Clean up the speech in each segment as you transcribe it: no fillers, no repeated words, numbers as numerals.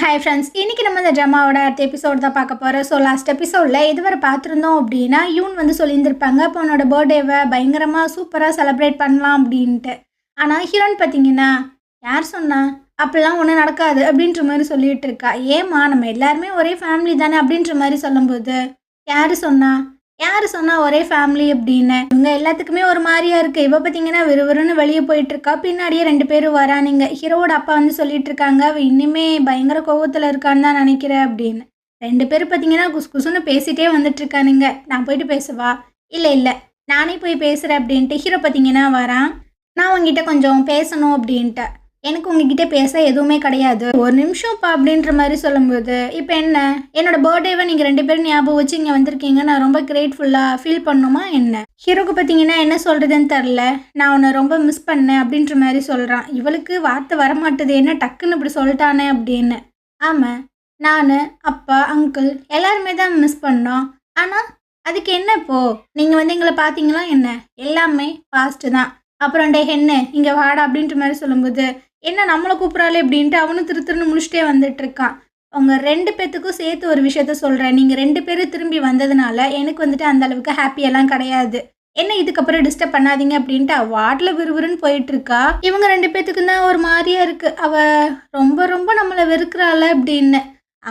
Hi friends, இன்னைக்கு நம்ம இந்த ட்ராமாவோட அடுத்த எபிசோட் தான் பார்க்க போகிறோம். ஸோ லாஸ்ட் எபிசோடில் இதுவரை பார்த்துருந்தோம் அப்படின்னா யூன் வந்து சொல்லியிருந்திருப்பாங்க இப்போ உன்னோட பர்த்டேவை பயங்கரமாக சூப்பராக செலிப்ரேட் பண்ணலாம் அப்படின்ட்டு. ஆனால் ஹீரோன் பார்த்தீங்கன்னா யார் சொன்னா அப்படிலாம் ஒன்றும் நடக்காது அப்படின்ற மாதிரி சொல்லிட்டு இருக்கா. ஏம்மா நம்ம எல்லாருமே ஒரே ஃபேமிலி தானே அப்படின்ற மாதிரி சொல்லும்போது யார் சொன்னா ஒரே ஃபேமிலி அப்படின்னு இவங்க எல்லாத்துக்குமே ஒரு மாதிரியா இருக்கு. இவ பார்த்தீங்கன்னா விறுவிறுன்னு வெளியே போயிட்டு இருக்கா. பின்னாடியே 2 பேரும் வரானுங்க. ஹீரோவோட அப்பா வந்து சொல்லிட்டு இருக்காங்க அவ இன்னுமே பயங்கர கோவத்தில் இருக்கான்னு தான் நினைக்கிறேன் அப்படின்னு. 2 பேரும் பார்த்தீங்கன்னா குசுன்னு பேசிட்டே வந்துட்டு இருக்கானுங்க. நான் போயிட்டு பேசுவா? இல்லை நானே போய் பேசுகிறேன் அப்படின்ட்டு ஹீரோ பார்த்தீங்கன்னா வரான். நான் உங்ககிட்ட கொஞ்சம் பேசணும் அப்படின்ட்டு. எனக்கு உங்ககிட்ட பேச எதுவுமே கிடையாது, ஒரு நிமிஷம்ப்பா அப்படின்ற மாதிரி சொல்லும்போது இப்போ என்ன என்னோட பர்த்டேவை நீங்கள் 2 பேரும் ஞாபகம் வச்சு இங்கே வந்திருக்கீங்க, நான் ரொம்ப கிரேட்ஃபுல்லாக ஃபீல் பண்ணுமா என்ன? ஹீரோக்கு பார்த்தீங்கன்னா என்ன சொல்கிறதுன்னு தெரில. நான் உன்னை ரொம்ப மிஸ் பண்ணேன் அப்படின்ற மாதிரி சொல்கிறான். இவளுக்கு வார்த்தை வரமாட்டுது, என்ன டக்குன்னு இப்படி சொல்லிட்டானே அப்படின்னு. ஆமாம், நான் அப்பா அங்கிள் எல்லாருமே தான் மிஸ் பண்ணோம். ஆனால் அதுக்கு என்ன இப்போது நீங்கள் வந்து எங்களை பார்த்தீங்களா என்ன? எல்லாமே பாஸ்ட்டு தான். அப்புறம் என்ன இங்கே வாடா அப்படின்ற மாதிரி சொல்லும்போது என்ன நம்மளை கூப்பிட்றாளே அப்படின்ட்டு அவனும் திருன்னு முடிச்சுட்டே வந்துட்டு இருக்கான். அவங்க 2 பேர்த்துக்கும் சேர்த்து ஒரு விஷயத்த சொல்கிறேன். நீங்கள் 2 பேரும் திரும்பி வந்ததுனால எனக்கு வந்துட்டு அந்த அளவுக்கு ஹாப்பியெல்லாம் கிடையாது. என்ன இதுக்கப்புறம் டிஸ்டர்ப் பண்ணாதீங்க அப்படின்ட்டு வாட்டில் விறுவிறுன்னு போயிட்டு இருக்கா. இவங்க 2 பேர்த்துக்கும் தான் ஒரு மாதிரியா இருக்கு. அவ ரொம்ப நம்மளை வெறுக்கிறாள் அப்படின்னு.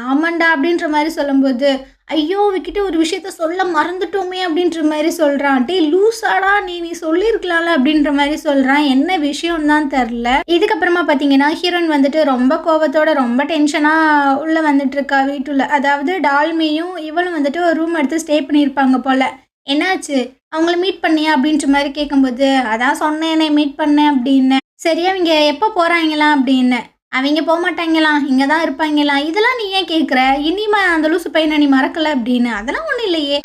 ஆமாண்டா அப்படின்ற மாதிரி சொல்லும்போது ஐயோ விக்கிட்ட ஒரு விஷயத்த சொல்ல மறந்துட்டோமே அப்படின்ற மாதிரி சொல்கிறான். டே லூஸாடா நீ சொல்லியிருக்கலாம்ல அப்படின்ற மாதிரி சொல்கிறான். என்ன விஷயம் தான் தெரில. இதுக்கப்புறமா பார்த்தீங்கன்னா ஹீரோயின் வந்துட்டு ரொம்ப கோபத்தோட ரொம்ப டென்ஷனாக உள்ளே வந்துட்டு இருக்கா வீட்டுள்ள. அதாவது டால்மியும் இவளும் வந்துட்டு ஒரு ரூம் எடுத்து ஸ்டே பண்ணியிருப்பாங்க போல். என்னாச்சு அவங்கள மீட் பண்ணியா அப்படின்ற மாதிரி கேட்கும்போது அதான் சொன்னேனே மீட் பண்ணேன் அப்படின்னு. சரி அவங்க எப்போ போகிறாங்களாம் அப்படின்னு. அவங்க போக மாட்டாங்களாம், இங்கே தான் இருப்பாங்களாம். இதெல்லாம் நீ ஏன் கேட்குற? இனிமே அந்த லூசு பையனை நீ மறக்கலை அப்படின்னு. அதெல்லாம் ஒன்றும் இல்லையே,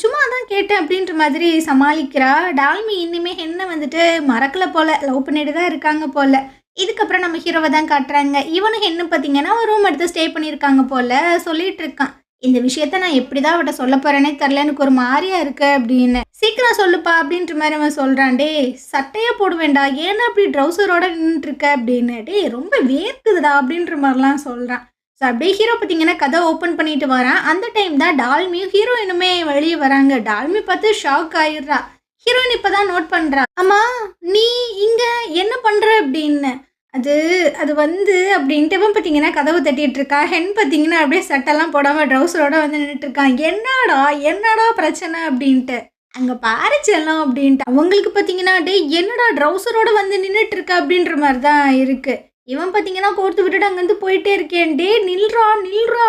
சும்மா தான் கேட்டேன் அப்படின்ற மாதிரி சமாளிக்கிறா. டால்மி இனிமே என்ன வந்துட்டு மறக்கலை போல், லவ் பண்ணிட்டு தான் இருக்காங்க போல். இதுக்கப்புறம் நம்ம ஹீரோவை தான் காட்டுறாங்க. இவனுக்கு என்ன பார்த்தீங்கன்னா ஒரு ரூம் எடுத்து ஸ்டே பண்ணியிருக்காங்க போல். சொல்லிட்டு இருக்கான் இந்த விஷயத்த நான் எப்படி தான் அவட்ட சொல்ல போகிறேனே தெரில, எனக்கு ஒரு மாதிரியா இருக்கு அப்படின்னு. சீக்கிரம் சொல்லுப்பா அப்படின்ற மாதிரி அவன் சொல்கிறான். டே சட்டையாக போட வேண்டாம், ஏன்னா அப்படி ட்ரௌசரோட நின்றுட்டுருக்க அப்படின்னு. டே ரொம்ப வேர்க்குதுடா அப்படின்ற மாதிரிலாம் சொல்கிறான். ஸோ அப்படியே ஹீரோ பார்த்தீங்கன்னா கதை ஓப்பன் பண்ணிட்டு வரான். அந்த டைம் தான் டால்மியும் ஹீரோயினுமே வெளியே வராங்க. டால்மி பார்த்து ஷாக் ஆயிடுறா. ஹீரோயின் இப்போ தான் நோட் பண்ணுறா. அம்மா நீ இங்கே என்ன பண்ணுற அப்படின்னு. அது வந்து அப்படின்ட்டு இவன் பார்த்தீங்கன்னா கதவு தட்டிகிட்டு இருக்கா. ஹென் பார்த்தீங்கன்னா அப்படியே சட்டெல்லாம் போடாமல் ட்ரௌசரோட வந்து நின்றுட்டுருக்கான். என்னடா பிரச்சனை அப்படின்ட்டு. அங்கே பாரிச்செல்லாம் அப்படின்ட்டு அவங்களுக்கு பார்த்தீங்கன்னா டே என்னடா ட்ரௌசரோட வந்து நின்றுட்டுருக்கா அப்படின்ற மாதிரி தான் இருக்குது. இவன் பார்த்தீங்கன்னா கோர்த்து விட்டுட்டு அங்கேருந்து போயிட்டே இருக்கேன். டே நில்றா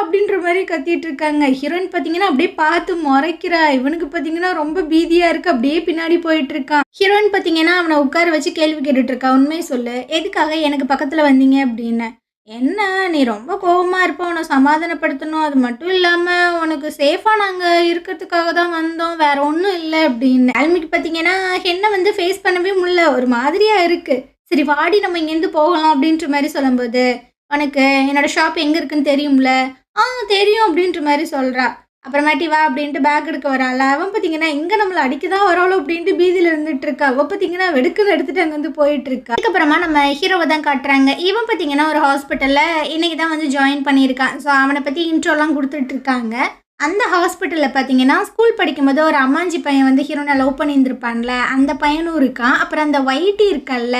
அப்படின்ற மாதிரி கத்திட்டு இருக்காங்க. ஹீரோயின் பார்த்தீங்கன்னா அப்படியே பார்த்து முறைக்கிறா. இவனுக்கு பார்த்தீங்கன்னா ரொம்ப பீதியாக இருக்குது. அப்படியே பின்னாடி போயிட்டு இருக்கான். ஹீரோயின் பார்த்தீங்கன்னா அவனை உட்கார வச்சு கேள்வி கேட்டுட்டு இருக்கா. உண்மையை சொல்லு, எதுக்காக எனக்கு பக்கத்தில் வந்தீங்க அப்படின்னு. என்ன நீ ரொம்ப கோபமாக இருப்ப, உன்னை சமாதானப்படுத்தணும், அது மட்டும் இல்லாமல் உனக்கு சேஃபாக நாங்கள் இருக்கிறதுக்காக தான் வந்தோம், வேற ஒன்றும் இல்லை அப்படின்னு. ஆல்மிக்கு பார்த்தீங்கன்னா என்னை வந்து ஃபேஸ் பண்ணவே முடியல, ஒரு மாதிரியாக இருக்குது. சரி வாடி நம்ம இங்கேருந்து போகலாம் அப்படின்ற மாதிரி சொல்லும்போது உனக்கு என்னோட ஷாப் எங்கே இருக்குன்னு தெரியும்ல? தெரியும் அப்படின்ற மாதிரி சொல்கிறா. அப்புறமேட்டி வா அப்படின்ட்டு பேக் எடுக்க வராள். அவன் பார்த்தீங்கன்னா இங்கே நம்மளை அடிக்க தான் வராளோ அப்படின்ட்டு பீதியில் இருந்துட்டு இருக்கா. அவள் பார்த்தீங்கன்னா வெடுக்குன்னு எடுத்துகிட்டு அங்கே வந்து போயிட்டு இருக்கா. அதுக்கப்புறமா நம்ம ஹீரோவை தான் காட்டுறாங்க. இவன் பார்த்தீங்கன்னா ஒரு ஹாஸ்பிட்டலில் இன்னைக்கு தான் வந்து ஜாயின் பண்ணியிருக்கான். ஸோ அவனை பற்றி இன்ட்ரோலாம் கொடுத்துட்டு இருக்காங்க. அந்த ஹாஸ்பிட்டலில் பார்த்தீங்கன்னா ஸ்கூல் படிக்கும்போது ஒரு அம்மாஞ்சி பையன் வந்து ஹீரோனை லவ் பண்ணியிருந்திருப்பான்ல, அந்த பையனும் இருக்கான். அப்புறம் அந்த ஒயிட்டி இருக்கல்ல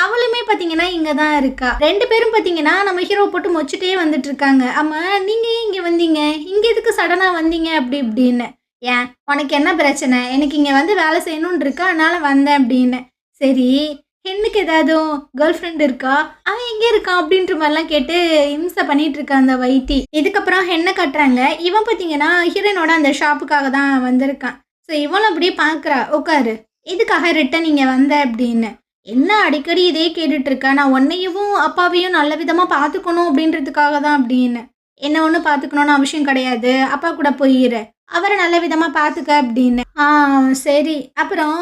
அவளுமே பார்த்தீங்கன்னா இங்கே தான் இருக்கா. 2 பேரும் பார்த்தீங்கன்னா நம்ம ஹீரோ போட்டு மொச்சிட்டே வந்துட்டு இருக்காங்க. ஆமாம் நீங்கள் ஏன் இங்கே வந்தீங்க, இங்கே எதுக்கு சடனாக வந்தீங்க அப்படி இப்படின்னு. ஏன் உனக்கு என்ன பிரச்சனை? எனக்கு இங்கே வந்து வேலை செய்யணும்னு இருக்கா, அதனால வந்தேன் அப்படின்னு. சரி ஹென்னுக்கு ஏதாவது கேர்ள் ஃப்ரெண்ட் இருக்கா, அவன் எங்கே இருக்கான் அப்படின்ற மாதிரிலாம் கேட்டு இம்சை பண்ணிட்டு இருக்கான் அந்த வைத்தி. இதுக்கப்புறம் ஹென்னை கட்டுறாங்க. இவன் பார்த்தீங்கன்னா ஹீரோனோட அந்த ஷாப்புக்காக தான் வந்திருக்கான். ஸோ இவனும் அப்படியே பார்க்குறா. உட்காரு, இதுக்காக ரிட்டன் இங்கே வந்த அப்படின்னு. என்ன அடிக்கடி இதே கேட்டுட்டு இருக்க? நான் உன்னையும் அப்பாவையும் நல்ல விதமாக பார்த்துக்கணும் அப்படின்றதுக்காக தான் அப்படின்னு. என்ன ஒன்றும் பார்த்துக்கணுன்னு அவசியம் கிடையாது, அப்பா கூட போயிரு, அவரை நல்ல விதமாக பார்த்துக்க அப்படின்னு. சரி அப்புறம்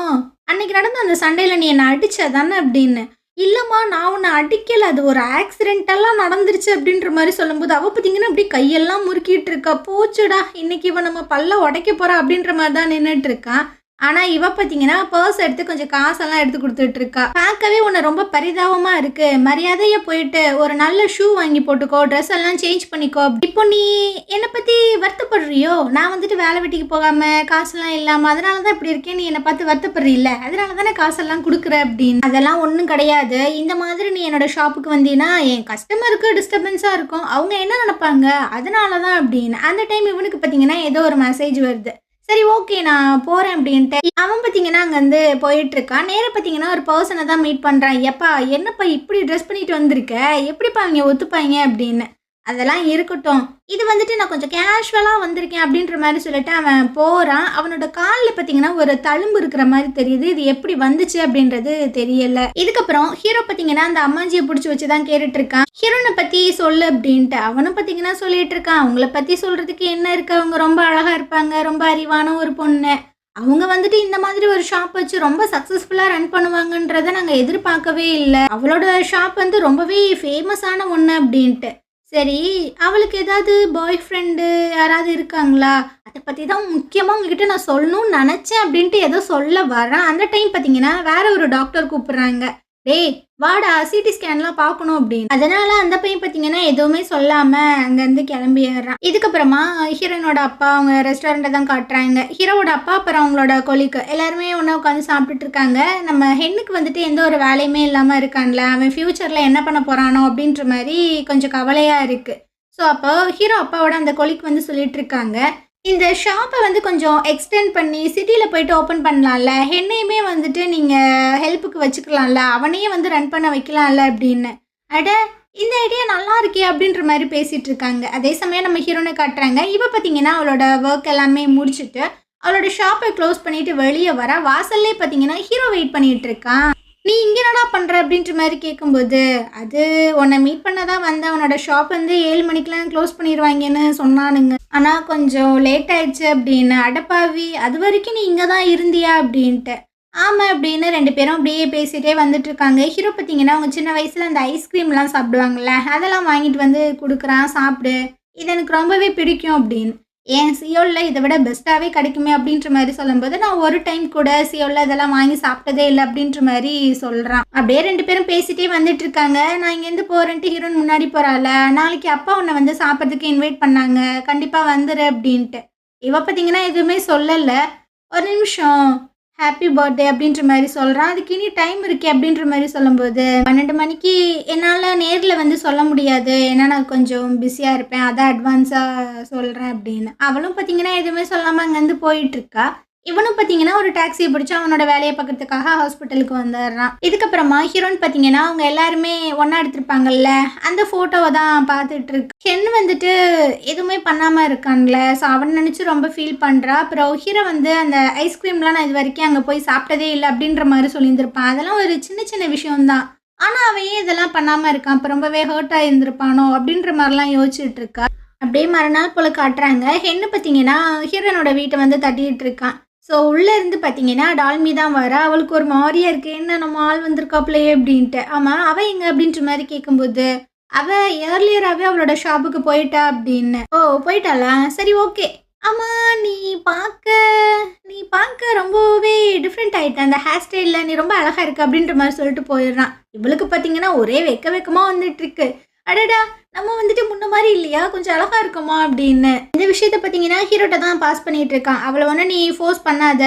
அன்னைக்கு நடந்த அந்த சண்டையில் நீ என்னை அடிச்ச தானே அப்படின்னு. இல்லைம்மா நான் உன்னை அடிக்கலை, அது ஒரு ஆக்சிடென்டெல்லாம் நடந்துருச்சு அப்படின்ற மாதிரி சொல்லும்போது அவள் பார்த்தீங்கன்னா அப்படி கையெல்லாம் முறுக்கிட்டு இருக்கா. போச்சுடா இன்னைக்கு இவன் நம்ம பல்ல உடைக்க போகிறா அப்படின்ற மாதிரி தான் நின்றுட்டு இருக்கான். ஆனா இவ பாத்தீங்கன்னா பர்ஸ் எடுத்து கொஞ்சம் காசெல்லாம் எடுத்து கொடுத்துட்டு இருக்கா. பார்க்கவே உன்னை ரொம்ப பரிதாபமா இருக்கு. மரியாதையா போயிட்டு ஒரு நல்ல ஷூ வாங்கி போட்டுக்கோ, ட்ரெஸ் எல்லாம் சேஞ்ச் பண்ணிக்கோ. இப்போ நீ என்னை பத்தி வருத்தப்படுறியோ? நான் வந்துட்டு வேலை வெட்டிக்கு போகாம காசெல்லாம் இல்லாம அதனாலதான் இப்படி இருக்கேன். நீ என்னை பார்த்து வருத்தப்படுறீல்ல, அதனால தானே காசெல்லாம் கொடுக்குற அப்படின்னு. அதெல்லாம் ஒன்றும் கிடையாது. இந்த மாதிரி நீ என்னோட ஷாப்புக்கு வந்தீங்கன்னா என் கஸ்டமருக்கு டிஸ்டர்பன்ஸா இருக்கும். அவங்க என்ன நினைப்பாங்க, அதனாலதான் அப்படின்னு. அந்த டைம் இவனுக்கு பாத்தீங்கன்னா ஏதோ ஒரு மெசேஜ் வருது. சரி ஓகே நான் போகிறேன் அப்படின்ட்டு அவன் பார்த்தீங்கன்னா அங்கேருந்து போயிட்டுருக்கான். நேராக பார்த்தீங்கன்னா ஒரு பர்சனை தான் மீட் பண்ணுறான். எப்பா என்னப்பா இப்படி ட்ரெஸ் பண்ணிட்டு வந்திருக்க, எப்படிப்பா அவங்க ஒத்துப்பாங்க அப்படின்னு. அதெல்லாம் இருக்கட்டும், இது வந்துட்டு நான் கொஞ்சம் கேஷுவலாக வந்திருக்கேன் அப்படின்ற மாதிரி சொல்லிட்டு அவன் போகிறான். அவனோட காலில் பார்த்தீங்கன்னா ஒரு தழும்பு இருக்கிற மாதிரி தெரியுது. இது எப்படி வந்துச்சு அப்படின்றது தெரியல. இதுக்கப்புறம் ஹீரோ பார்த்தீங்கன்னா அந்த அம்மாஞ்சியை பிடிச்சி வச்சு தான் கேட்டுட்டு இருக்கான். ஹீரோனை பற்றி சொல்லு அப்படின்ட்டு. அவனும் பார்த்தீங்கன்னா சொல்லிட்டு இருக்கான். அவங்கள பற்றி சொல்கிறதுக்கு என்ன இருக்கு, அவங்க ரொம்ப அழகாக இருப்பாங்க, ரொம்ப அறிவான ஒரு பொண்ணு. அவங்க வந்துட்டு இந்த மாதிரி ஒரு ஷாப் வச்சு ரொம்ப சக்ஸஸ்ஃபுல்லாக ரன் பண்ணுவாங்கன்றதை நாங்கள் எதிர்பார்க்கவே இல்லை. அவளோட ஷாப் வந்து ரொம்பவே ஃபேமஸான ஒன்று அப்படின்ட்டு. சரி, அவளுக்கு ஏதாவது பாய் ஃப்ரெண்டு யாராவது இருக்காங்களா? அதை பற்றி தான் முக்கியமாக உங்ககிட்ட நான் சொல்லணும்னு நினச்சேன் அப்படின்ட்டு ஏதோ சொல்ல வரேன். அந்த டைம் பார்த்தீங்கன்னா வேற ஒரு டாக்டர் கூப்பிடுறாங்க. டேய் வாடா, சிடி ஸ்கேன்லாம் பார்க்கணும் அப்படின்னு. அதனால அந்த பையன் பார்த்தீங்கன்னா எதுவுமே சொல்லாமல் அங்கேருந்து கிளம்பிடுறான். இதுக்கப்புறமா ஹீரோனோட அப்பா அவங்க ரெஸ்டாரண்ட்டை தான் காட்டுறாங்க. ஹீரோவோட அப்பா அப்புறம் அவங்களோட கொலிக்கு எல்லாருமே ஒன்றா உட்காந்து சாப்பிட்டுட்டு இருக்காங்க. நம்ம ஹென்னுக்கு வந்துட்டு எந்த ஒரு வேலையுமே இல்லாமல் இருக்கான்ல, அவன் ஃப்யூச்சரில் என்ன பண்ண போகிறானோ அப்படின்ற மாதிரி கொஞ்சம் கவலையாக இருக்குது. ஸோ அப்போ ஹீரோ அப்பாவோட அந்த கொலிக்கு வந்து சொல்லிட்டு இருக்காங்க, இந்த ஷாப்பை வந்து கொஞ்சம் எக்ஸ்டெண்ட் பண்ணி சிட்டியில் போயிட்டு ஓப்பன் பண்ணலாம்ல, என்னையுமே வந்துட்டு நீங்கள் ஹெல்ப்புக்கு வச்சுக்கலாம்ல, அவனையே வந்து ரன் பண்ண வைக்கலாம்ல அப்படின்னு. அட இந்த ஐடியா நல்லா இருக்கே அப்படின்ற மாதிரி பேசிகிட்டு இருக்காங்க. அதே சமயம் நம்ம ஹீரோனை காட்டுறாங்க. இவ பார்த்தீங்கன்னா அவளோட ஒர்க் எல்லாமே முடிச்சுட்டு அவளோட ஷாப்பை க்ளோஸ் பண்ணிட்டு வெளியே வர. வாசல்லே பார்த்தீங்கன்னா ஹீரோ வெயிட் பண்ணிட்டு இருக்கான். நீ இங்கே என்னடா பண்ணுற அப்படின்ற மாதிரி கேட்கும்போது, அது உன்னை மீட் பண்ண தான் வந்தேன். அவனோட ஷாப் வந்து 7 மணிக்கெலாம் க்ளோஸ் பண்ணிடுவாங்கன்னு சொன்னானுங்க, ஆனால் கொஞ்சம் லேட் ஆயிடுச்சு அப்படின்னு. அடப்பாவி, அது வரைக்கும் நீ இங்கே தான் இருந்தியா அப்படின்ட்டு. ஆமாம் அப்படின்னு 2 பேரும் அப்படியே பேசிகிட்டே வந்துட்டு இருக்காங்க. ஹீரோ பார்த்தீங்கன்னா அவங்க சின்ன வயசில் அந்த ஐஸ்கிரீம்லாம் சாப்பிடுவாங்கள்ல, அதெல்லாம் வாங்கிட்டு வந்து கொடுக்குறான், சாப்பிடு, இது எனக்கு ரொம்பவே பிடிக்கும் அப்படின்னு. ஏன் சியோலில் இதை விட பெஸ்ட்டாகவே கிடைக்குமே அப்படின்ற மாதிரி சொல்லும்போது, நான் ஒரு டைம் கூட சியோலில் இதெல்லாம் வாங்கி சாப்பிட்டதே இல்லை அப்படின்ற மாதிரி சொல்கிறான். அப்படியே 2 பேரும் பேசிகிட்டே வந்துட்டு இருக்காங்க. நான் இங்கேருந்து போகிறேன்ட்டு ஹீரோன் முன்னாடி போகிறாள். நாளைக்கு அப்பா உன்னை வந்து சாப்பிட்றதுக்கு இன்வைட் பண்ணாங்க, கண்டிப்பாக வந்துரு அப்படின்ட்டு. இவ பார்த்தீங்கன்னா எதுவுமே சொல்லலை. ஒரு நிமிஷம், ஹாப்பி பர்த்டே அப்படின்ற மாதிரி சொல்கிறான். அதுக்கு இனி டைம் இருக்கே அப்படின்ற மாதிரி சொல்லும்போது, 12 மணிக்கு என்னால் நேரில் வந்து சொல்ல முடியாது, ஏன்னா நான் கொஞ்சம் பிஸியாக இருப்பேன், அதான் அட்வான்ஸாக சொல்கிறேன் அப்படின்னு. அவளும் பார்த்தீங்கன்னா எதுவுமே சொல்லாமல் அங்கேருந்து போயிட்டுருக்கா. இவனும் பார்த்தீங்கன்னா ஒரு டாக்ஸியை பிடிச்சி அவனோட வேலையை பார்க்கறதுக்காக ஹாஸ்பிட்டலுக்கு வந்துடுறான். இதுக்கப்புறமா ஹீரோன் பார்த்தீங்கன்னா அவங்க எல்லாருமே ஒன்றா எடுத்திருப்பாங்கல்ல, அந்த ஃபோட்டோவை தான் பார்த்துட்டு இருக்கு. ஹென் வந்துட்டு எதுவுமே பண்ணாமல் இருக்கான்ல, ஸோ அவன் நினச்சி ரொம்ப ஃபீல் பண்ணுறா. அப்புறம் ஹீரோ வந்து அந்த ஐஸ்கிரீம்லாம் நான் இது வரைக்கும் அங்கே போய் சாப்பிட்டதே இல்லை அப்படின்ற மாதிரி சொல்லியிருந்திருப்பான். அதெல்லாம் ஒரு சின்ன சின்ன விஷயம்தான், ஆனால் அவன் ஏன் இதெல்லாம் பண்ணாமல் இருக்கான், அப்போ ரொம்பவே ஹர்ட் ஆகியிருந்திருப்பானோ அப்படின்ற மாதிரிலாம் யோசிச்சுட்டு இருக்கா. அப்படியே மறுநாள் போல் காட்டுறாங்க. ஹென்னு பார்த்தீங்கன்னா ஹீரோனோட வீட்டை வந்து தட்டிகிட்டு இருக்கான். ஸோ உள்ளேருந்து பார்த்தீங்கன்னா டால்மி தான் வரா. அவளுக்கு ஒரு மாதிரியாக இருக்குது, என்ன நம்ம ஆள் வந்திருக்காப்லையே அப்படின்ட்டு. ஆமாம், அவள் எங்கே அப்படின்ற மாதிரி கேட்கும்போது, அவள் ஏர்லியராகவே அவளோட ஷாப்புக்கு போயிட்டா அப்படின்னு. ஓ போயிட்டாளா, சரி ஓகே. ஆமாம், நீ பார்க்க ரொம்பவே டிஃப்ரெண்ட் ஆகிட்ட, அந்த ஹேர் ஸ்டைலில் நீ ரொம்ப அழகாக இருக்கு அப்படின்ற மாதிரி சொல்லிட்டு போயிடுறான். இவளுக்கு பார்த்தீங்கன்னா ஒரே வெக்கமாக வந்துட்டுருக்கு. அடடா, நம்ம வந்துட்டு முன்ன மாதிரி இல்லையா, கொஞ்சம் அழகாக இருக்குமா அப்படின்னு. இந்த விஷயத்த பார்த்தீங்கன்னா ஹீரோட்ட தான் பாஸ் பண்ணிகிட்டு இருக்கான். அவளை ஒன்று நீ ஃபோர்ஸ் பண்ணாத,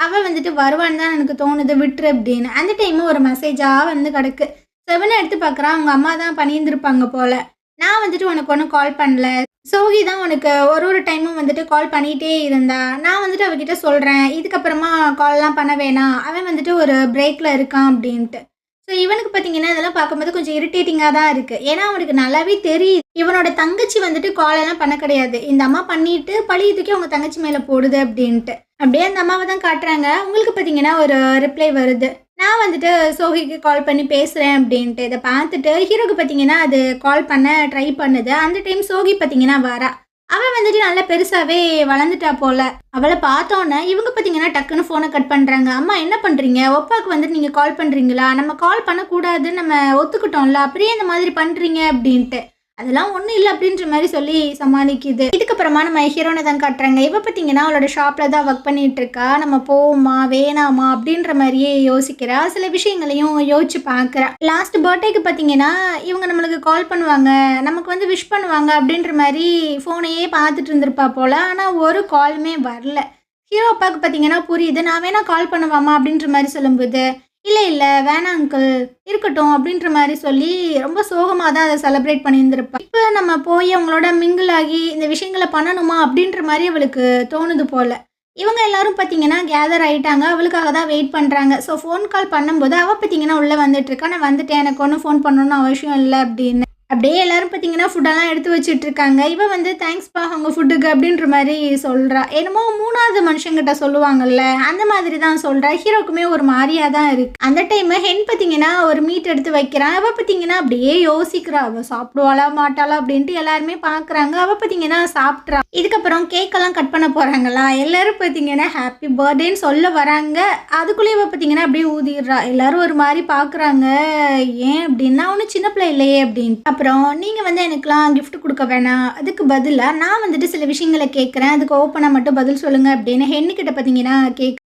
அவள் வந்துட்டு வருவான்னு தான் எனக்கு தோணுது, விட்டுரு அப்படின்னு. அந்த டைமும் ஒரு மெசேஜாக வந்து கிடக்கு. செவனை எடுத்து பார்க்குறான். அவங்க அம்மா தான் பண்ணியிருந்திருப்பாங்க போல். நான் வந்துட்டு உனக்கு ஒன்றும் கால் பண்ணல, சோகி தான் உனக்கு ஒரு டைமும் வந்துட்டு கால் பண்ணிகிட்டே இருந்தா. நான் வந்துட்டு அவகிட்ட சொல்கிறேன், இதுக்கப்புறமா கால்லாம் பண்ண வேணாம், அவன் வந்துட்டு ஒரு பிரேக்கில் இருக்கான் அப்படின்ட்டு. ஸோ இவனுக்கு பார்த்தீங்கன்னா இதெல்லாம் பார்க்கும்போது கொஞ்சம் இரிட்டேட்டிங்காக தான் இருக்குது. ஏன்னா அவனுக்கு நல்லாவே தெரியுது இவனோட தங்கச்சி வந்துட்டு காலெல்லாம் பண்ண கிடையாது, இந்த அம்மா பண்ணிட்டு பழைய தூக்கி அவங்க தங்கச்சி மேலே போடுது அப்படின்ட்டு. அப்படியே அந்த அம்மாவை தான் காட்டுறாங்க. உங்களுக்கு பார்த்தீங்கன்னா ஒரு ரிப்ளை வருது, நான் வந்துட்டு சோகிக்கு கால் பண்ணி பேசுகிறேன் அப்படின்ட்டு. இதை பார்த்துட்டு ஹீரோக்கு பார்த்தீங்கன்னா அது கால் பண்ண ட்ரை பண்ணுது. அந்த டைம் சோகி பார்த்தீங்கன்னா வரா. அவள் வந்துட்டு நல்லா பெருசாகவே வளர்ந்துட்டா போல். அவளை பார்த்தோன்னே இவங்க பார்த்தீங்கன்னா டக்குன்னு ஃபோனை கட் பண்ணுறாங்க. அம்மா என்ன பண்ணுறீங்க, ஒப்பாவுக்கு வந்துட்டு நீங்கள் கால் பண்ணுறீங்களா, நம்ம கால் பண்ணக்கூடாதுன்னு நம்ம ஒத்துக்கிட்டோம்ல, அப்படியே இந்த மாதிரி பண்ணுறீங்க அப்படின்ட்டு. அதெல்லாம் ஒன்றும் இல்லை அப்படின்ற மாதிரி சொல்லி சமாளிக்குது. இதுக்கப்புறமா நம்ம ஹீரோனை தான் காட்டுறாங்க. இவ பார்த்தீங்கன்னா அவளோட ஷாப்பில் தான் ஒர்க் பண்ணிட்டு இருக்கா. நம்ம போவோமா வேணாமா அப்படின்ற மாதிரியே யோசிக்கிறா. சில விஷயங்களையும் யோசிச்சு பார்க்குறா. லாஸ்ட் பர்த்டேக்கு பார்த்தீங்கன்னா இவங்க நம்மளுக்கு கால் பண்ணுவாங்க, நமக்கு வந்து விஷ் பண்ணுவாங்க அப்படின்ற மாதிரி ஃபோனையே பார்த்துட்டு இருந்திருப்பா போல். ஆனால் ஒரு காலுமே வரல. ஹீரோ அப்பாவுக்கு பார்த்தீங்கன்னா புரியுது. நான் வேணா கால் பண்ணுவாமா அப்படின்ற மாதிரி சொல்லும்போது, இல்லை இல்லை வேணாம் அங்கிள் இருக்கட்டும் அப்படின்ற மாதிரி சொல்லி ரொம்ப சோகமாக தான் அதை செலிப்ரேட் பண்ணியிருந்திருப்பா. இப்போ நம்ம போய் அவங்களோட மிங்கிள் ஆகி இந்த விஷயங்களை பண்ணணுமா அப்படின்ற மாதிரி அவளுக்கு தோணுது போல். இவங்க எல்லாரும் பார்த்தீங்கன்னா கேதர் ஆகிட்டாங்க. அவளுக்காக தான் வெயிட் பண்ணுறாங்க. ஸோ ஃபோன் கால் பண்ணும்போது அவள் பார்த்தீங்கன்னா உள்ளே வந்துட்டுருக்கா. நான் வந்துட்டேன், எனக்கு ஒன்றும் ஃபோன் பண்ணணும்னு அவசியம் இல்லை அப்படின்னு. அப்படியே எல்லாரும் பார்த்தீங்கன்னா ஃபுட்டெல்லாம் எடுத்து வச்சுட்டு இருக்காங்க. இவன் வந்து தேங்க்ஸ்ப்பா அவங்க ஃபுட்டுக்கு அப்படின்ற மாதிரி சொல்கிறா. என்னமோ மூணாவது மனுஷங்கிட்ட சொல்லுவாங்கல்ல அந்த மாதிரி தான் சொல்கிறா. ஹீரோக்குமே ஒரு மாதிரியாக தான் இருக்குது. அந்த டைமு ஹென் பார்த்தீங்கன்னா ஒரு மீட் எடுத்து வைக்கிறான். அவள் பார்த்தீங்கன்னா அப்படியே யோசிக்கிறா, அவள் சாப்பிடுவாளா மாட்டாளா அப்படின்ட்டு எல்லாருமே பார்க்குறாங்க. அவள் பார்த்தீங்கன்னா சாப்பிட்றா. இதுக்கப்புறம் கேக்கெல்லாம் கட் பண்ண போகிறாங்களா. எல்லோரும் பார்த்தீங்கன்னா ஹாப்பி பர்த்டேன்னு சொல்ல வராங்க. அதுக்குள்ளேயே இவள் பார்த்தீங்கன்னா அப்படியே ஊதிடுறா. எல்லோரும் ஒரு மாதிரி பார்க்குறாங்க. ஏன் அப்படின்னா ஒன்றும் சின்ன பிள்ளை இல்லையே அப்படின்ட்டு. அப்புறம் நீங்கள் வந்து எனக்குலாம் கிஃப்ட் கொடுக்க வேணாம், அதுக்கு பதிலாக நான் வந்துட்டு சில விஷயங்களை கேட்குறேன், அதுக்கு ஓப்பனாக மட்டும் பதில் சொல்லுங்கள் அப்படின்னு ஹென்னுக்கிட்ட பார்த்தீங்கன்னா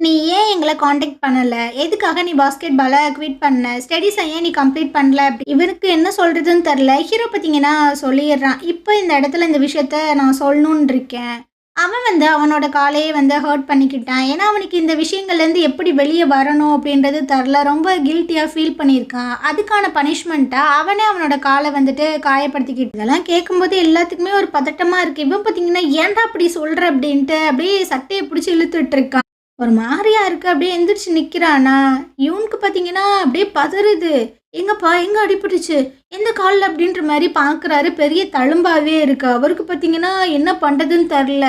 நீ ஏன் எங்களை காண்டாக்ட் பண்ணலை, எதுக்காக நீ பாஸ்கெட் பாலை குவிட் பண்ண, ஸ்டடீஸை ஏன் நீ கம்ப்ளீட் பண்ணல அப்படி இவருக்கு என்ன சொல்கிறதுன்னு தெரில. ஹீரோ பார்த்தீங்கன்னா சொல்லிடுறான், இப்போ இந்த இடத்துல இந்த விஷயத்த நான் சொல்லணுன்னு இருக்கேன். அவன் வந்து அவனோட காலையே வந்து ஹர்ட் பண்ணிக்கிட்டான். ஏன்னா அவனுக்கு இந்த விஷயங்கள்லேருந்து எப்படி வெளியே வரணும் அப்படின்றது தெரில. ரொம்ப கில்ட்டியாக ஃபீல் பண்ணியிருக்கான். அதுக்கான பனிஷ்மெண்ட்டாக அவனே அவனோட காலை வந்துட்டு காயப்படுத்திக்கிட்டு. இதெல்லாம் கேட்கும்போது எல்லாத்துக்குமே ஒரு பதட்டமாக இருக்குது. இவன் பார்த்தீங்கன்னா ஏன்டா அப்படி சொல்கிற அப்படின்ட்டு அப்படியே சட்டையை பிடிச்சி இழுத்துட்டு இருக்கான். ஒரு மாதிரியா இருக்குது. அப்படியே எந்திரிச்சு நிற்கிறானா. இவனுக்கு பார்த்தீங்கன்னா அப்படியே பதறுது. எங்கப்பா எங்கே அடிபட்டுச்சு, எந்த காலில் அப்படின்ற மாதிரி பார்க்குறாரு. பெரிய தழும்பாகவே இருக்கு. அவருக்கு பார்த்தீங்கன்னா என்ன பண்ணுறதுன்னு தெரில.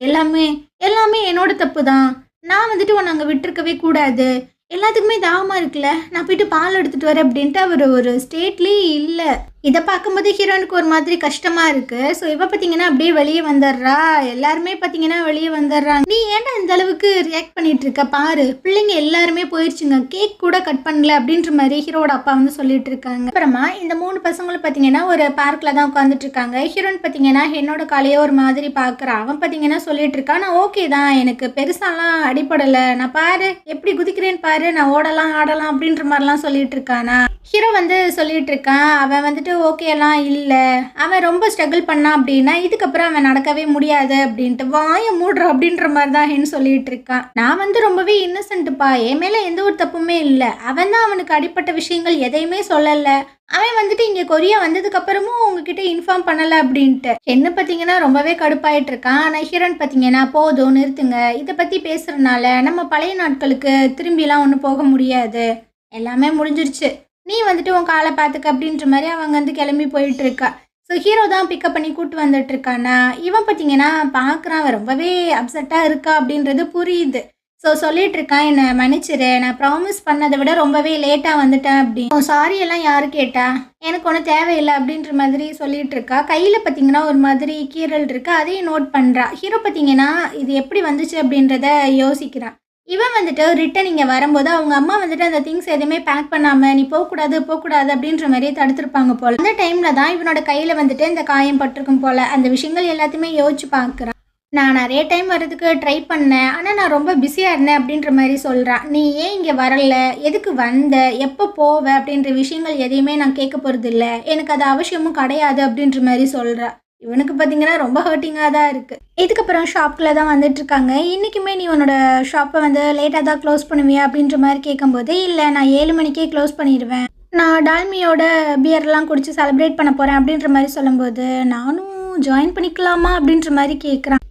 எல்லாமே எல்லாமே என்னோட தப்பு தான். நான் வந்துட்டு உன்னை அங்கே விட்டுருக்கவே கூடாது. எல்லாத்துக்குமே தாகமாக இருக்குல்ல, நான் போயிட்டு பால் எடுத்துகிட்டு வரேன் அப்படின்ட்டு அவர் ஒரு ஸ்டேட்லேயே இல்லை. இதை பார்க்கும்போது ஹீரோனுக்கு ஒரு மாதிரி கஷ்டமாக இருக்குது. ஸோ இவ பார்த்தீங்கன்னா அப்படியே வெளியே வந்துடுறா. எல்லாருமே பார்த்தீங்கன்னா வெளியே வந்துடுறாங்க. நீ ஏன்டா இந்த அளவுக்கு ரியாக்ட் பண்ணிட்டு இருக்க பாரு, பிள்ளைங்க எல்லாருமே போயிடுச்சுங்க, கேக் கூட கட் பண்ணல அப்படின்ற மாதிரி ஹீரோட அப்பா வந்து சொல்லிட்டு இருக்காங்க. அப்புறமா இந்த 3 பசங்களும் பார்த்தீங்கன்னா ஒரு பார்க்கில் தான் உட்காந்துட்டு இருக்காங்க. ஹீரோன் பார்த்தீங்கன்னா என்னோட காலையே ஒரு மாதிரி பார்க்குறான். அவன் பார்த்தீங்கன்னா சொல்லிட்டு இருக்கான், நான் ஓகே தான், எனக்கு பெருசாலாம் அடிப்படலை, நான் பாரு எப்படி குதிக்கிறேன்னு பாரு, நான் ஓடலாம் ஆடலாம் அப்படின்ற மாதிரிலாம் சொல்லிட்டு இருக்கானா. ஹீரோ வந்து சொல்லிட்டு இருக்கான், அவன் வந்துட்டு ஓகே எல்லாம் இல்லை, அவன் ரொம்ப ஸ்ட்ரகிள் பண்ணான் அப்படின்னா இதுக்கப்புறம் அவன் நடக்கவே முடியாது அப்படின்ட்டு வாயை மூடுறான் அப்படின்ற மாதிரி தான் ஹென் சொல்லிட்டு இருக்கான். நான் வந்து ரொம்பவே இன்னசென்ட்டுப்பா, என் மேலே எந்த ஒரு தப்புமே இல்லை. அவன் தான் அவனுக்கு அடிப்பட்ட விஷயங்கள் எதையுமே சொல்லலை. அவன் வந்துட்டு இங்கே கொரியா வந்ததுக்கு அப்புறமும் உங்ககிட்ட இன்ஃபார்ம் பண்ணலை அப்படின்ட்டு. என்ன பார்த்தீங்கன்னா ரொம்பவே கடுப்பாயிட்டு இருக்கான். ஆனால் ஹீரோன் பார்த்தீங்கன்னா போதும் நிறுத்துங்க, இதை பற்றி பேசுறதுனால நம்ம பழைய நாட்களுக்கு திரும்பிலாம் ஒன்றும் போக முடியாது, எல்லாமே முடிஞ்சிருச்சு, நீ வந்துட்டு உன் காலை பார்த்துக்க அப்படின்ற மாதிரி அவங்க வந்து கிளம்பி போயிட்டு இருக்கா. ஸோ ஹீரோ தான் பிக்கப் பண்ணி கூட்டு வந்துட்டு இருக்கானா. இவன் பார்த்தீங்கன்னா பார்க்குறான், அவன் ரொம்பவே அப்செட்டாக இருக்கா அப்படின்றது புரியுது. ஸோ சொல்லிட்டு இருக்கான், என்னை மன்னிச்சிரு, நான் ப்ராமிஸ் பண்ணதை விட ரொம்பவே லேட்டாக வந்துட்டேன் அப்படின்னு. சாரி எல்லாம் யாரு கேட்டா, எனக்கு ஒன்றும் தேவையில்லை அப்படின்ற மாதிரி சொல்லிட்டு இருக்கா. கையில் பார்த்தீங்கன்னா ஒரு மாதிரி கீரல் இருக்கு, அதையும் நோட் பண்ணுறா. ஹீரோ பார்த்தீங்கன்னா இது எப்படி வந்துச்சு அப்படின்றத யோசிக்கிறான். இவன் வந்துட்டு ரிட்டன் இங்கே வரும்போது அவங்க அம்மா வந்துட்டு அந்த திங்ஸ் எதுவுமே பேக் பண்ணாமல் நீ போகக்கூடாது அப்படின்ற மாதிரியே தடுத்துருப்பாங்க போல். அந்த டைமில் தான் இவனோட கையில் வந்துட்டு இந்த காயம் பட்டிருக்கும் போல். அந்த விஷயங்கள் எல்லாத்தையுமே யோசிச்சு பார்க்குறான். நான் நிறைய டைம் வர்றதுக்கு ட்ரை பண்ணேன், ஆனால் நான் ரொம்ப பிஸியாக இருந்தேன் அப்படின்ற மாதிரி சொல்கிறான். நீ ஏன் இங்கே வரல, எதுக்கு வந்த, எப்போ போவ அப்படின்ற விஷயங்கள் எதையுமே நான் கேட்க போகிறது இல்லை, எனக்கு அது அவசியமும் கிடையாது அப்படின்ற மாதிரி சொல்கிறா. இவனுக்கு பார்த்தீங்கன்னா ரொம்ப ஹர்ட்டிங்காக தான் இருக்குது. இதுக்கப்புறம் ஷாப்பில் தான் வந்துட்டுருக்காங்க. இன்றைக்குமே நீ உன்னோட ஷாப்பை வந்து லேட்டாக தான் க்ளோஸ் பண்ணுவியா அப்படின்ற மாதிரி கேட்கும்போது, இல்லை நான் 7 மணிக்கே க்ளோஸ் பண்ணிடுவேன், நான் டால்மியோட பியர்லாம் குடித்து செலிப்ரேட் பண்ண போகிறேன் அப்படின்ற மாதிரி சொல்லும்போது, நானும் ஜாயின் பண்ணிக்கலாமா அப்படின்ற மாதிரி கேட்குறான்.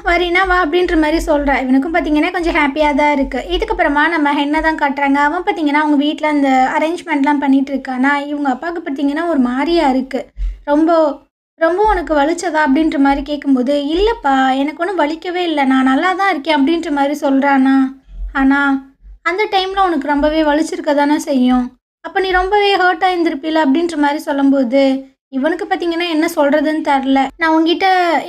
வரீனா வா அப்படின்ற மாதிரி சொல்கிறேன். இவனுக்கும் பார்த்தீங்கன்னா கொஞ்சம் ஹாப்பியாக தான் இருக்குது. இதுக்கப்புறமா நம்ம என்ன தான் காட்டுறாங்க. அவன் பார்த்தீங்கன்னா அவங்க வீட்டில் அந்த அரேஞ்ச்மெண்ட்லாம் பண்ணிகிட்டு இருக்கானா. இவங்க அப்பாவுக்கு பார்த்தீங்கன்னா ஒரு மாதிரியாக இருக்குது. ரொம்ப ரொம்ப உனக்கு வலிச்சதா அப்படின்ற மாதிரி கேட்கும்போது, இல்லைப்பா எனக்கு ஒன்றும் வலிக்கவே இல்லை, நான் நல்லா தான் இருக்கேன் அப்படின்ற மாதிரி சொல்கிறானா. ஆனால் அந்த டைமில் உனக்கு ரொம்பவே வலிச்சிருக்க தானே செய்யும், அப்போ நீ ரொம்பவே ஹர்ட் ஆகிருந்திருப்பில்ல அப்படின்ற மாதிரி சொல்லும்போது, இவனுக்கு பார்த்தீங்கன்னா என்ன சொல்கிறதுன்னு தெரில. நான் உங்ககிட்ட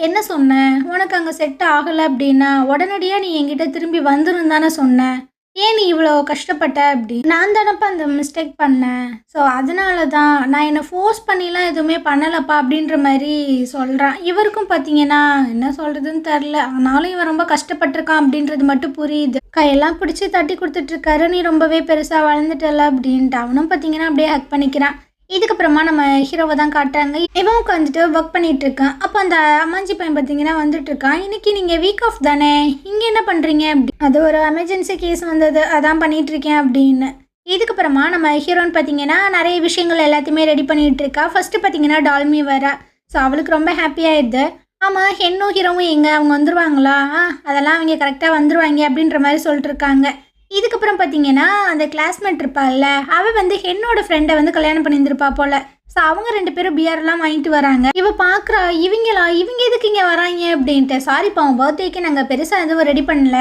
என்ன சொன்னேன், உனக்கு அங்கே செட் ஆகலை அப்படின்னா உடனடியாக நீ என்கிட்ட திரும்பி வந்துருந்தானே சொன்னேன், ஏன் நீ இவ்வளோ கஷ்டப்பட்ட அப்படி? நான் தானப்பா அந்த மிஸ்டேக் பண்ணேன். ஸோ அதனால தான் நான் என்னை ஃபோர்ஸ் பண்ணிலாம் எதுவுமே பண்ணலப்பா அப்படின்ற மாரி சொல்றான். இவருக்கும் பார்த்தீங்கன்னா, என்ன சொல்றதுன்னு தெரில. ஆனாலும் இவன் ரொம்ப கஷ்டப்பட்டுருக்கான் அப்படின்றது மட்டும் புரியுது. கையெல்லாம் பிடிச்சி தட்டி குடுத்துட்ருக்காரு. நீ ரொம்பவே பெருசா வளர்ந்துட்டல்ல அப்படின்ட்டு. அவனும் பார்த்தீங்கன்னா அப்படியே ஹக் பண்ணிக்கிறான். இதுக்கப்புறமா நம்ம ஹீரோவை தான் காட்டுறாங்க. இவன் உட்காந்துட்டு ஒர்க் பண்ணிட்டு இருக்கான். அப்போ அந்த அம்மாஞ்சி பையன் பார்த்தீங்கன்னா வந்துட்டு இருக்கான். இன்னைக்கு நீங்கள் வீக் ஆஃப் தானே, இங்கே என்ன பண்ணுறீங்க அப்படி? அது ஒரு எமர்ஜென்சி கேஸ் வந்தது, அதான் பண்ணிட்டு இருக்கேன் அப்படின்னு. இதுக்கப்புறமா நம்ம ஹீரோன்னு பார்த்தீங்கன்னா நிறைய விஷயங்கள் எல்லாத்தையுமே ரெடி பண்ணிட்டு இருக்கா. ஃபர்ஸ்ட் பார்த்தீங்கன்னா டால்மி வரா. ஸோ அவளுக்கு ரொம்ப ஹாப்பியாகிடுது. ஆமாம், ஹென்னும் ஹீரோவும் எங்கே, அவங்க வந்துருவாங்களா? அதெல்லாம் அவங்க கரெக்டாக வந்துருவாங்க அப்படின்ற மாதிரி சொல்லிட்டு இருக்காங்க. இதுக்கப்புறம் பார்த்தீங்கன்னா அந்த கிளாஸ்மேட் இருப்பாள்ல, அவள் வந்து ஹென்னோட ஃப்ரெண்டை வந்து கல்யாணம் பண்ணியிருந்திருப்பா போல். ஸோ அவங்க 2 பேரும் பியர்லாம் வாங்கிட்டு வராங்க. இவ பார்க்குறா, இவங்க எதுக்கு இங்கே வராங்க அப்படின்ட்டு. சாரிப்பா, அவன் பர்த்டேக்கு நாங்கள் பெருசாக எதுவும் ரெடி பண்ணல,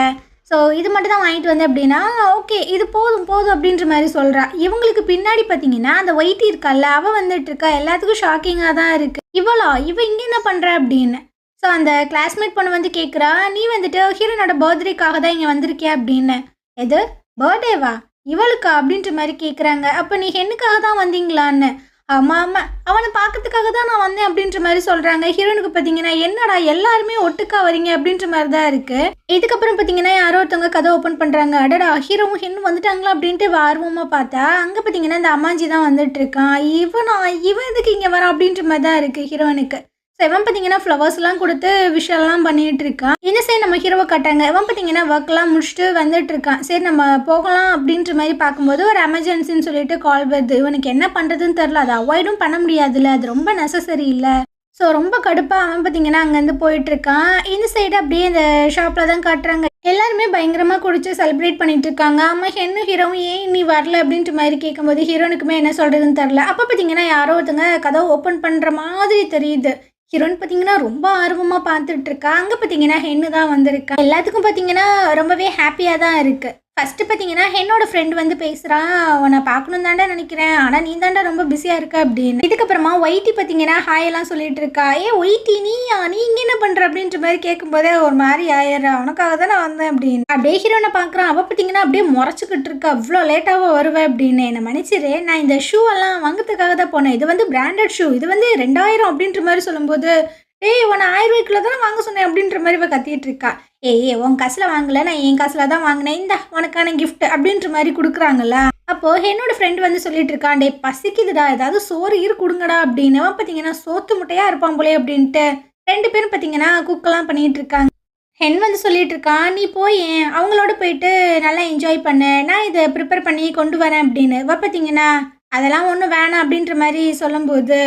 ஸோ இது மட்டும் தான் வாங்கிட்டு வந்தேன் அப்படின்னா, ஓகே இது போதும் போதும் அப்படின்ற மாதிரி சொல்கிறா. இவங்களுக்கு பின்னாடி பார்த்தீங்கன்னா அந்த ஒயிட்டி இருக்கால்ல, அவள் வந்துட்டு இருக்கா. எல்லாத்துக்கும் ஷாக்கிங்காக தான் இருக்குது. இவ இங்கே என்ன பண்ணுற அப்படின்னு. ஸோ அந்த கிளாஸ்மேட் பொண்ணு வந்து கேட்குறா, நீ வந்துட்டு ஹீரோனோட பர்த்டேக்காக தான் இங்கே வந்திருக்கியா அப்படின்னு. எது பர்த்டேவா, இவளுக்கா அப்படின்ற மாதிரி கேட்குறாங்க. அப்போ நீ ஹென்னுக்காக தான் வந்தீங்களான்னு. ஆமாம் ஆமாம், அவனை பார்க்கறதுக்காக தான் நான் வந்தேன் அப்படின்ற மாதிரி சொல்கிறாங்க. ஹீரோனுக்கு பார்த்தீங்கன்னா என்னடா எல்லாருமே ஒட்டுக்கா வரீங்க அப்படின்ற மாதிரி தான் இருக்குது. இதுக்கப்புறம் பார்த்தீங்கன்னா யாரோ ஒருத்தவங்க கதை ஓப்பன் பண்ணுறாங்க. அடடா, ஹீரோவும் ஹென்னும் வந்துட்டாங்களா அப்படின்ட்டு ஆர்வமாக பார்த்தா அங்கே பார்த்தீங்கன்னா இந்த அம்மாஞ்சி தான் வந்துட்டு இருக்கான். இவன் எதுக்கு இங்கே வரான் அப்படின்ற மாதிரி தான் இருக்குது ஹீரோனுக்கு. இவன் பார்த்தீங்கன்னா ஃப்ளவர்ஸ்லாம் கொடுத்து விஷயம்லாம் பண்ணிகிட்டு இருக்கான். இந்த சைடு நம்ம ஹீரோவை காட்டாங்க. இவன் பார்த்தீங்கன்னா ஒர்க்லாம் முடிச்சுட்டு வந்துட்டு இருக்கான். சரி நம்ம போகலாம் அப்படின்ற மாதிரி பார்க்கும்போது ஒரு எமர்ஜென்சின்னு சொல்லிட்டு கால் வருது. இவனுக்கு என்ன பண்ணுறதுன்னு தெரில. அதை அவாய்டும் பண்ண முடியாதுல்ல, அது ரொம்ப நெசசரி இல்லை. ஸோ ரொம்ப கடுப்பாக அவன் பார்த்தீங்கன்னா அங்கேருந்து போயிட்டுருக்கான். இந்த சைடு அப்படியே இந்த ஷாப்பில் தான் காட்டுறாங்க. எல்லாருமே பயங்கரமாக குடிச்சு செலிப்ரேட் பண்ணிட்டு இருக்காங்க. ஆமாம், ஹென்னும் ஹீரோவும் ஏன் நீ வரல அப்படின்ற மாதிரி கேட்கும்போது ஹீரோனுக்குமே என்ன சொல்கிறதுன்னு தெரில. அப்போ பார்த்தீங்கன்னா யாரோ ஒருத்தங்க கதவை ஓப்பன் பண்ணுற மாதிரி தெரியுது. ஹீரோயின் பார்த்தீங்கன்னா ரொம்ப ஆர்வமாக பார்த்துட்டு இருக்கா. அங்கே பார்த்தீங்கன்னா ஹென்னு தான் வந்திருக்கா. எல்லாத்துக்கும் பார்த்தீங்கன்னா ரொம்பவே ஹாப்பியாக தான் இருக்குது. ஃபஸ்ட்டு பார்த்தீங்கன்னா ஹென்னோட ஃப்ரெண்ட் வந்து பேசுகிறான், உன்னை பார்க்கணும் தாண்டா நினைக்கிறேன், ஆனால் நீ தாண்டா ரொம்ப பிஸியாக இருக்க அப்படின்னு. இதுக்கப்புறமா ஒயிட்டி பார்த்தீங்கன்னா ஹாயெல்லாம் சொல்லிட்டு இருக்கா. ஒயிட்டி நீ இங்கே என்ன பண்ணுற அப்படின்ற மாதிரி கேட்கும்போதே ஒரு மாதிரி ஆயிடுறா. உனக்காக தான் நான் வந்தேன் அப்படின்னு. அப்படியே ஹீரோனை பார்க்குறான். அவள் பார்த்தீங்கன்னா அப்படியே முறைச்சிக்கிட்டு இருக்கா, அவ்வளோ லேட்டாக வருவேன் அப்படின்னு. என்னை மன்னிச்சிரு, நான் இந்த ஷூ எல்லாம் வாங்கிறதுக்காக தான் போனேன். இது வந்து பிராண்டட் ஷூ, இது வந்து 2000 அப்படின்ற மாதிரி சொல்லும்போது, உன்னை 1000 ரூபாய்க்குள்ள தானே வாங்க சொன்னேன் அப்படின்ற மாதிரி இவ கத்திட்டு இருக்கா. உன் காசில் வாங்கலை, நான் என் காசில் தான் வாங்கினேன், இந்த உனக்கான கிஃப்ட் அப்படின்ற மாதிரி கொடுக்குறாங்கல்ல. அப்போது என்னோட ஃப்ரெண்டு வந்து சொல்லிட்டு இருக்கான், பசிக்குதுடா, ஏதாவது சோறு கொடுங்கடா அப்படின்னு. பார்த்தீங்கன்னா சோத்து முட்டையாக இருப்பான் போலே அப்படின்ட்டு 2 பேரும் பார்த்தீங்கன்னா குக்கெல்லாம் பண்ணிகிட்டு இருக்காங்க. ஹென் வந்து சொல்லிட்டு இருக்கான், நீ போய் அவங்களோட போயிட்டு நல்லா என்ஜாய் பண்ணு, நான் இதை ப்ரிப்பேர் பண்ணி கொண்டு வரேன் அப்படின்னு. பார்த்தீங்கன்னா அதெல்லாம் ஒன்றும் வேணாம் அப்படின்ற மாதிரி சொல்லும்போது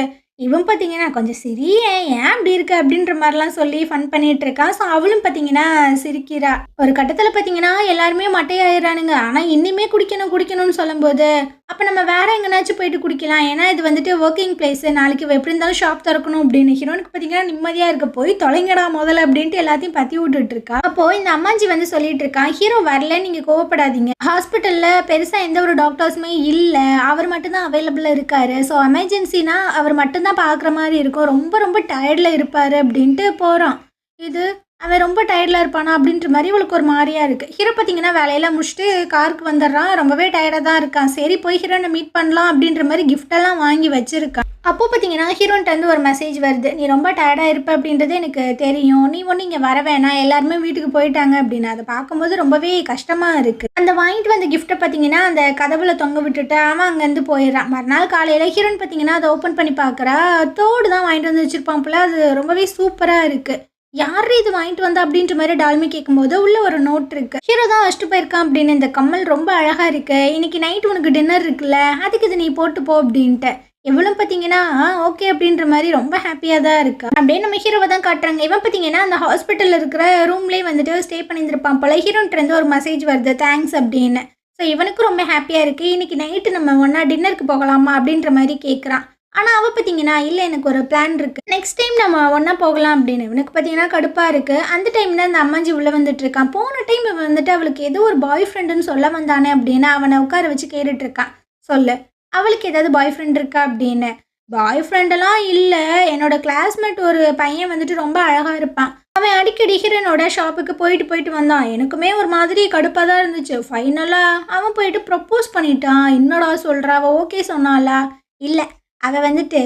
இவன் பார்த்தீங்கன்னா கொஞ்சம் சரி, ஏன் அப்படி இருக்கு அப்படின்ற மாதிரிலாம் சொல்லி ஃபன் பண்ணிட்டு இருக்கான். ஸோ அவளும் பார்த்தீங்கன்னா சிரிக்கிறா. ஒரு கட்டத்தில் பார்த்தீங்கன்னா எல்லாருமே மட்டையாயிடுறானுங்க. ஆனால் இன்னுமே குடிக்கணும்னு சொல்லும்போது அப்போ நம்ம வேற எங்கேனாச்சும் போயிட்டு குடிக்கலாம், ஏன்னா இது வந்துட்டு ஒர்க்கிங் பிளேஸ், நாளைக்கு எப்படி இருந்தாலும் ஷாப் திறக்கணும் அப்படின்னு. ஹீரோனுக்கு பார்த்தீங்கன்னா நிம்மதியாக இருக்க, போய் தொலைங்கடா முதல்ல அப்படின்ட்டு எல்லாத்தையும் பற்றி விட்டுட்டு இருக்கா. அப்போது இந்த அம்மாஞ்சி வந்து சொல்லிட்டு இருக்கான், ஹீரோ வரல, நீங்கள் கோவப்படாதீங்க, ஹாஸ்பிட்டலில் பெருசாக எந்த ஒரு டாக்டர்ஸுமே இல்லை, அவர் மட்டும்தான் அவைலபிளாக இருக்காரு. ஸோ எமர்ஜென்சினா அவர் மட்டும்தான் பார்க்குற மாதிரி இருக்கும், ரொம்ப ரொம்ப டயர்டில் இருப்பார் அப்படின்ட்டு போகிறான். இது அவன் ரொம்ப டயர்டில் இருப்பானா அப்படின்ற மாதிரி இவளுக்கு ஒரு மாதிரியாக இருக்குது. ஹீரோ பார்த்தீங்கன்னா வேலையெல்லாம் முடிச்சுட்டு காருக்கு வந்துடுறான். ரொம்பவே டயர்டாக தான் இருக்கான். சரி போய் ஹீரோனை மீட் பண்ணலாம் அப்படின்ற மாதிரி கிஃப்டெல்லாம் வாங்கி வச்சுருக்கான். அப்போது பார்த்தீங்கன்னா ஹீரோன்ட்டு வந்து ஒரு மெசேஜ் வருது, நீ ரொம்ப டயர்டாக இருப்ப அப்படின்றது எனக்கு தெரியும், நீ ஒன்று இங்கே வர வேணாம், எல்லாருமே வீட்டுக்கு போயிட்டாங்க அப்படின்னு. அதை பார்க்கும்போது ரொம்பவே கஷ்டமாக இருக்குது. அந்த வாங்கிட்டு வந்த கிஃப்ட்டை பார்த்தீங்கன்னா அந்த கதவுல தொங்க விட்டுட்டு அவன் அங்கேருந்து போயிடுறான். மறுநாள் காலையில் ஹீரோன் பார்த்தீங்கன்னா அதை ஓப்பன் பண்ணி பார்க்குறா. தோடு தான் வாங்கிட்டு வந்து வச்சுருப்பான் போல. அது ரொம்பவே சூப்பராக இருக்குது. யார் இது வாங்கிட்டு வந்தா அப்படின்ற மாதிரி டால்மி கேட்கும்போது உள்ள ஒரு நோட் இருக்கு. ஹீரோ தான் வச்சுட்டு போயிருக்கான் அப்படின்னு. இந்த கம்மல் ரொம்ப அழகா இருக்கு, இன்னைக்கு நைட் உனக்கு டின்னர் இருக்குல்ல, அதுக்கு இது நீ போட்டு போ அப்படின்ட்டு. எவ்வளவு பார்த்தீங்கன்னா ஓகே அப்படின்ற மாதிரி ரொம்ப ஹாப்பியாக தான் இருக்கா. அப்படியே நம்ம ஹீரோவை தான் காட்டுறாங்க. இவன் பார்த்தீங்கன்னா அந்த ஹாஸ்பிட்டலில் இருக்கிற ரூம்லேயே வந்துட்டு ஸ்டே பண்ணியிருந்திருப்பான் போல. ஹீரோன்ட்டு ஒரு மெசேஜ் வருது, தேங்க்ஸ் அப்படின்னு. ஸோ இவனுக்கும் ரொம்ப ஹாப்பியாக இருக்குது. இன்னைக்கு நைட்டு நம்ம ஒன்றா டின்னருக்கு போகலாமா அப்படின்ற மாதிரி கேட்குறான். ஆனால் அவள் பார்த்தீங்கன்னா இல்லை, எனக்கு ஒரு பிளான் இருக்குது, நெக்ஸ்ட் டைம் நம்ம ஒன்றா போகலாம் அப்படின்னு. இவனுக்கு பார்த்தீங்கன்னா கடுப்பாக இருக்குது. அந்த டைம் தான் அந்த அம்மாஞ்சி உள்ளே வந்துட்டு இருக்கான். போன டைம் இவன் வந்துட்டு அவளுக்கு ஏதோ ஒரு பாய் ஃப்ரெண்டுன்னு சொல்ல வந்தானே அப்படின்னு அவனை உட்கார வச்சு கேட்டுட்டு இருக்கான். சொல்லு, அவளுக்கு ஏதாவது பாய் ஃப்ரெண்ட் இருக்கா அப்படின்னு. பாய் ஃப்ரெண்டெல்லாம் இல்லை, என்னோட கிளாஸ்மேட் ஒரு பையன் வந்துட்டு ரொம்ப அழகாக இருப்பான், அவன் அடிக்கடி ஹீரோனோட ஷாப்புக்கு போயிட்டு போயிட்டு வந்தான். எனக்குமே ஒரு மாதிரி கடுப்பாக தான் இருந்துச்சு. ஃபைனலாக அவன் போயிட்டு ப்ரப்போஸ் பண்ணிட்டான். என்னடா சொல்கிறா? அவள் ஓகே சொன்னாளா? இல்லை, அவள் வந்துட்டு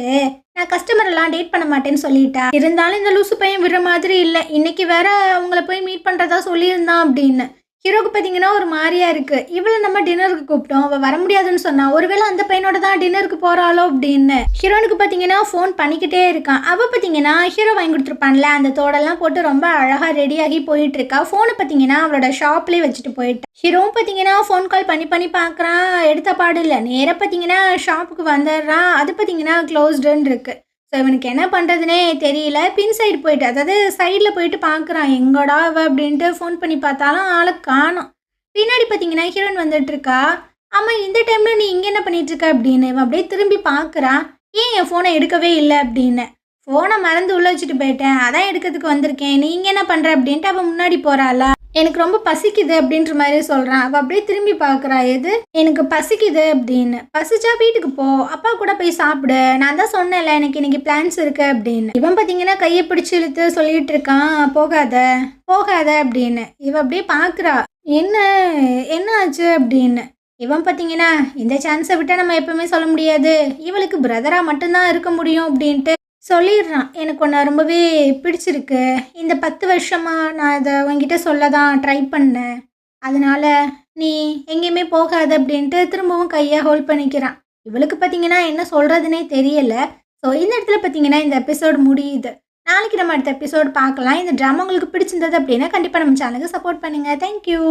நான் கஸ்டமர் எல்லாம் டேட் பண்ண மாட்டேன்னு சொல்லிட்டா. இருந்தாலும் இந்த லூசு பையன் விடுற மாதிரி இல்லை. இன்னைக்கு வேற அவங்கள போய் மீட் பண்ணுறதா சொல்லியிருந்தான் அப்படின்னு. ஹீரோக்கு பார்த்தீங்கன்னா ஒரு மாதிரியா இருக்கு. இவளை நம்ம டின்னருக்கு கூப்பிட்டோம், அவள் வர முடியாதுன்னு சொன்னா. ஒருவேளை அந்த பையனோட தான் டின்னருக்கு போறாளோ அப்படின்னு ஹீரோனுக்கு பார்த்தீங்கன்னா ஃபோன் பண்ணிக்கிட்டே இருக்கான். அவள் பார்த்தீங்கன்னா ஹீரோ வாங்கி கொடுத்துருப்பான்ல அந்த தோடெல்லாம் போட்டு ரொம்ப அழகாக ரெடியாகி போயிட்டு இருக்கா. ஃபோனை பார்த்தீங்கன்னா அவளோட ஷாப்லேயே வச்சுட்டு போயிட்டான். ஹீரோவும் பார்த்தீங்கன்னா ஃபோன் கால் பண்ணி பண்ணி பார்க்குறான், எடுத்த பாடு இல்லை. நேராக பார்த்தீங்கன்னா ஷாப்புக்கு வந்துடுறான். அது பார்த்தீங்கன்னா க்ளோஸ்டுன்னு இருக்கு. ஸோ இவனுக்கு என்ன பண்ணுறதுனே தெரியல. பின் சைடு போயிட்டு, அதாவது சைடில் போயிட்டு பார்க்குறான், எங்கடா அவ அப்படின்ட்டு ஃபோன் பண்ணி பார்த்தாலும் ஆளை காணோம். பின்னாடி பார்த்தீங்கன்னா ஹீரோயின் வந்துட்டு இருக்கா. ஆமாம், இந்த டைமில் நீ இங்கே என்ன பண்ணிட்டு இருக்க அப்படின்னு இவன் அப்படியே திரும்பி பார்க்குறான். ஏன் என் ஃபோனை எடுக்கவே இல்லை அப்படின்னு. ஃபோனை மறந்து உள்ளே வச்சுட்டு போயிட்டேன், அதான் எடுக்கிறதுக்கு வந்திருக்கேன், நீ இங்கே என்ன பண்ணுற அப்படின்ட்டு அவன் முன்னாடி போகிறாளா. எனக்கு ரொம்ப பசிக்குது அப்படின்ற மாதிரி சொல்கிறான். அவள் அப்படியே திரும்பி பார்க்குறா. எது? எனக்கு பசிக்குது அப்படின்னு. பசிச்சா வீட்டுக்கு போ, அப்பா கூட போய் சாப்பிடு, நான் தான் சொன்னேன்ல எனக்கு இன்னைக்கு பிளான்ஸ் இருக்கு அப்படின்னு. இவன் பார்த்தீங்கன்னா கையை பிடிச்சி இழுத்து சொல்லிட்டு இருக்கான், போகாத போகாத அப்படின்னு. இவன் அப்படியே பார்க்குறா, என்ன என்ன ஆச்சு அப்படின்னு. இவன் பார்த்தீங்கன்னா இந்த சான்ஸை விட்டால் நம்ம எப்பவுமே சொல்ல முடியாது, இவளுக்கு பிரதராக மட்டும்தான் இருக்க முடியும் அப்படின்ட்டு சொல்லிடுறான். எனக்கு ஒன்று ரொம்பவே பிடிச்சிருக்கு, இந்த 10 வருஷமாக நான் இதை உங்ககிட்ட சொல்ல தான் ட்ரை பண்ணேன், அதனால நீ எங்கேயுமே போகாது அப்படின்ட்டு திரும்பவும் கையை ஹோல்ட் பண்ணிக்கிறான். இவளுக்கு பார்த்தீங்கன்னா என்ன சொல்கிறதுனே தெரியல. ஸோ இந்த இடத்துல பார்த்தீங்கன்னா இந்த எபிசோடு முடியுது. நாளைக்கு நம்ம அடுத்த எபிசோடு பார்க்கலாம். இந்த ட்ராமா உங்களுக்கு பிடிச்சிருந்தது அப்படின்னா கண்டிப்பாக நம்ம சேனலுக்கு சப்போர்ட் பண்ணுங்கள். தேங்க்யூ.